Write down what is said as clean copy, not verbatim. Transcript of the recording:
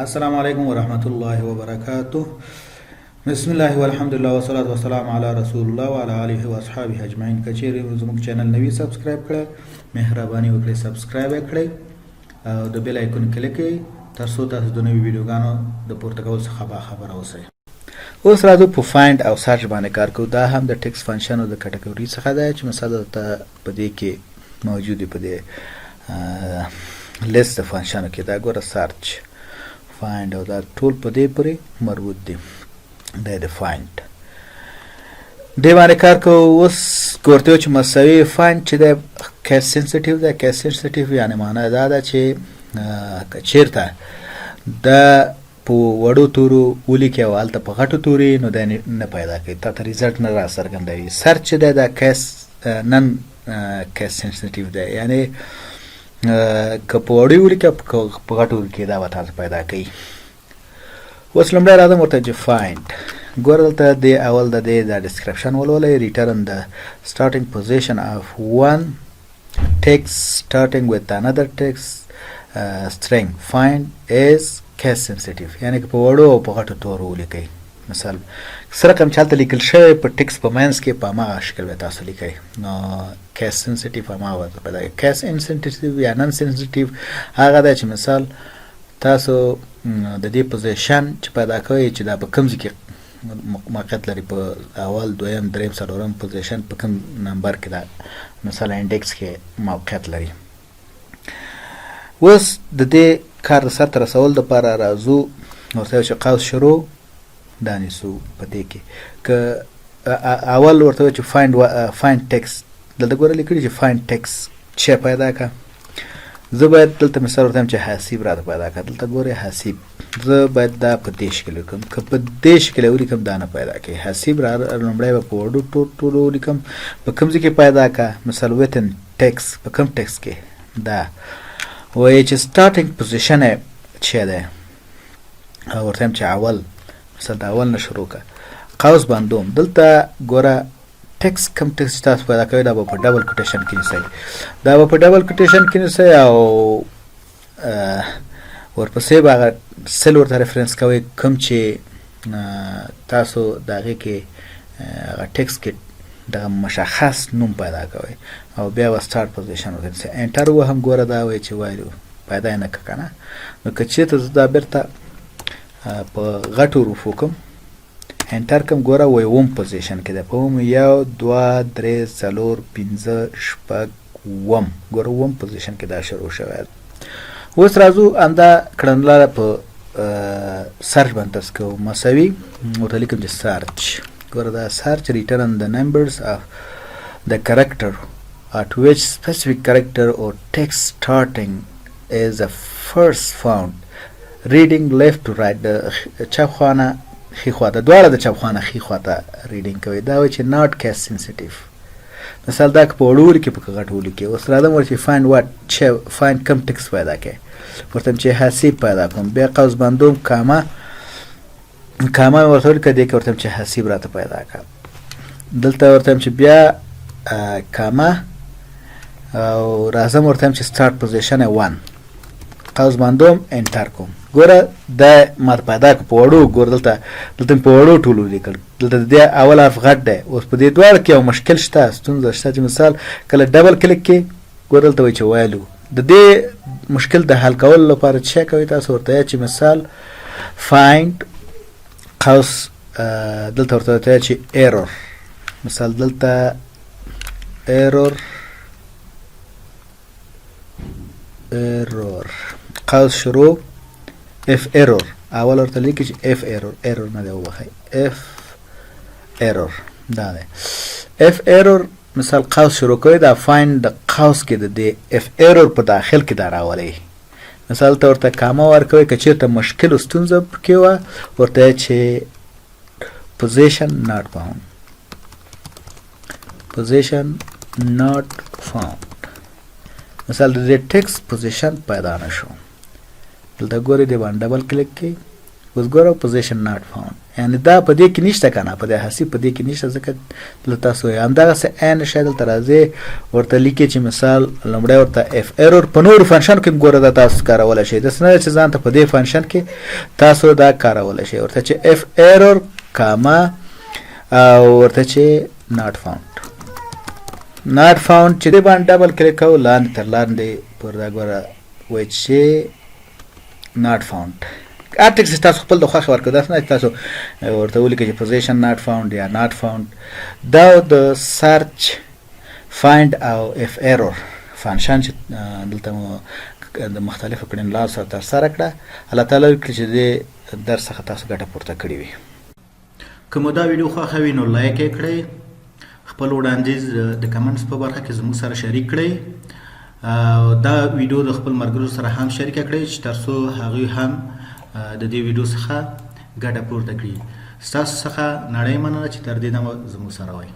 السلام علیکم ورحمۃ اللہ وبرکاتہ. بسم الله والحمد لله والصلاة والسلام علی رسول الله وعلى آله واصحابه اجمعین. کچېرې زموږ چینل نوی سبسکرایب کړئ، مهرباني وکړئ سبسکرایب کړئ او د بیل آیکون کلیک کړئ ترڅو تاسو د نوي ویډیوګانو د پورته کولو څخه باخبره اوسئ. اوس راځو په فایند او سرچ باندې کار کوو. دا هم د ټیکس فنکشن او د کټګوري څخه دی چې مثلا ته په دې کې موجود دی په دې لیست فنکشن کې. دا ګوره سرچ فایند او دا ټول په دې پورې مربوط دي. دا د فایند دې باندې کار کوو. اوس ورته چې مساوي فایند چې د کیس سنسټیو ده. کیس سنسټیو یعنی معنا دا ده چې چیرته دا په وړو تورو ولیکي او هلته په غټو توري نو دا نه پیدا کوي، تا ته ریزلټ نه را څرګندوي. سرچ چې دی دا کیس نن کیس سنسټیو دی، یعنی که په وړو ولیکي په غټو ولیکي دا به تاسو پیدا کوي. اوس لومړی راځم ورته چې فایند. ګوره دلته د اول د دې دا ډسکرپشن ولولئ. ریټرن د starting position of one text starting with another text string. find is case sensitive، یعنی که په وړو او په غټو تورو ولیکئ. مثال سره کوم چې هلته لیکل شوی په ټکس په منځ کې په هماغه شکل به تاسو لیکئ. نو کیس سنسټیو هماغه ورته پیدا کوي. کیس انسنسټیو یا نن سنسټیو هغه دی چې مثال تاسو د دې پوزیشن چې پیدا کوئ چې دا په کوم ځای کې موقعیت لري، په اول دویم دریم څلورم پوزیشن په کوم نمبر کې دا مثلا انډیکس کې موقعیت لري. اوس د دې کار د سرته رسولو دپاره راځو ورته چې قوس شروع دا نیسو. په دې کې که اول ورته چې فایند ټکس دلته ګوره لیکلي چې فایند ټکس چې پیدا که. زه باید دلته مثال ورته چې حاسب راته پیدا که. دلته ګورئ حاسب، زه باید دا په دې شکل ولیکم. که په دې شکل ولیکم دا نه پیدا کوي. حاسب را لومړی به په وړو ټولو ولیکم. په کوم ځای کې پیدا که؟ مثال وتن ټکس، په کوم ټکس کې؟ دا وایي چې سټارټینګ پوزیشن یې چې دی ورته یم چې اول، مثلا د اول نه شروع که. قوس بندوم دلته ګوره ټکس کم ټکس چې تاسو پیدا کوئ دا به په ډبل کوټیشن کې نیسئ. دا به په ډبل کوټیشن کې نیسئ او ورپسې به هغه سل ورته ریفرنس کوئ کوم چې تاسو د هغې کې هغه ټکس کې دغه مشخص نوم پیدا کوئ او بیا به سټارټ پوزیشن ورته نیسئ. انټر وهم ګوره دا وایي چې وایلو پیدا یې نه کړه که نه. نو که چېرته زه دا بېرته په غټ حروفو کوم انټر کوم ګوره وایي اووم پوزیشن کې ده. په اووم یو دوه درې څلور پنځه شپږ اووم، ګوره اووم پوزیشن کې دا شروع شوی. اوس راځو همدا کړنلاره په سرچ باندې تاسو کوو. مساوي ورته لیکم چې سرچ. ګوره دا سرچ ریټرن د نمبرز اف د کریکټر at which specific character or text starting is the first found reading left to right. د چپخانه ښي خواته، دواړه د چپخانه ښي خواته ریډینګ کوي. دا وایي چې ناټ کیس سنسټیو. مثال دا که په وړو ولیکي په غټو ولیکي. اوس راځم ورته فایند واټ چې فایند کم ټکس پیدا کوي. ورته چې حاسب پیدا کوم، بیا قوس بندوم کاما ورته ولیکه. دې کې ورته چې حاسب راته پیدا کړه. دلته ورته چې بیا کاما او راځم ورته چې سټارټ پوزیشن یې 1 قوس بندوم انټر کوم. ګوره دا ماته پیدا که په وړو. ګوره دلته په وړو ټولو لیکل. دلته د دې اول حرف غټ دی. اوس په دې دواړو کې یو مشکل شته، ستونزه شته چې مثال کله ډبل کلیک کې ګوره دلته وایي چې وایلو. د دې مشکل د حل کولو لپاره څه کوئ تاسو ورته چې مثال فایند قوس دلته ورته چې ایرور. مثال دلته ایرور قوس شروع اف ایرور. اول ورته لیکي چې اف ایرور نه دی وبخئ، اف ایرور دا دی. اف ایرور مثال قوس شروع کوئ. دا فایند د قوس کې د دې اف ایرور په داخل کې دا راولئ. مثال ته ورته کاما ورکوئ. که چېرته مشکل و ستونزه پکې وه ورته چې پوزیشن ناټ فاوند، پوزیشن ناټ فاوند. مثال د دې ټکس پوزیشن پیدا نه شو. دلته ګورئ دې باندې ډبل کلیک کړئ. اوس ګوره پوزیشن ناټ فاوند یعنی دا په دې کې نشته که نه په دې حسي په دې کې نشته ځکه دلته تاسو وایي همدغسې عین شی دلته راځي ورته لیکي چې مثال لومړی ورته اف ایرور په نورو فنکشن کې ګوره دا تاسو کارولی شئ داسې نه ده چې ځان ته په دې فنکشن کې تاسو دا کارولی شئ ورته چې اف ایرور کاما او ورته چې ناټ فاوند چې دې باندې ډبل کلیک کوو لاندې تر لاندې پر دا ګوره وایي چې ناټ فاوند هر ټکس چې تاسو خپل د خوښې ورکړو داسې نه چې تاسو ورته ولیکئ چې پوزیشن ناټ فاوند یا ناټ فاوند دا د سرچ فایند او اف ایرور فنکشن چې دلته مو د مختلفو کړنلارو سره ترسره کړه الله تعالی وکړي چې دې درس څخه تاسو ګټه پورته کړې وي که مو دا ویډیو خوښه وي نو لایک یې کړئ خپل وړاندیز د کمنټس په برخه کې زموږ سره شریک کړئ دا ویډیو د خپل ملګرو سره هم شریکه کړئ چې تر څو هغوی هم د دې ویډیو څخه ګټه پورته کړي ستاسو څخه نړۍ مننه چې تر دې دمه زموږ سره وئ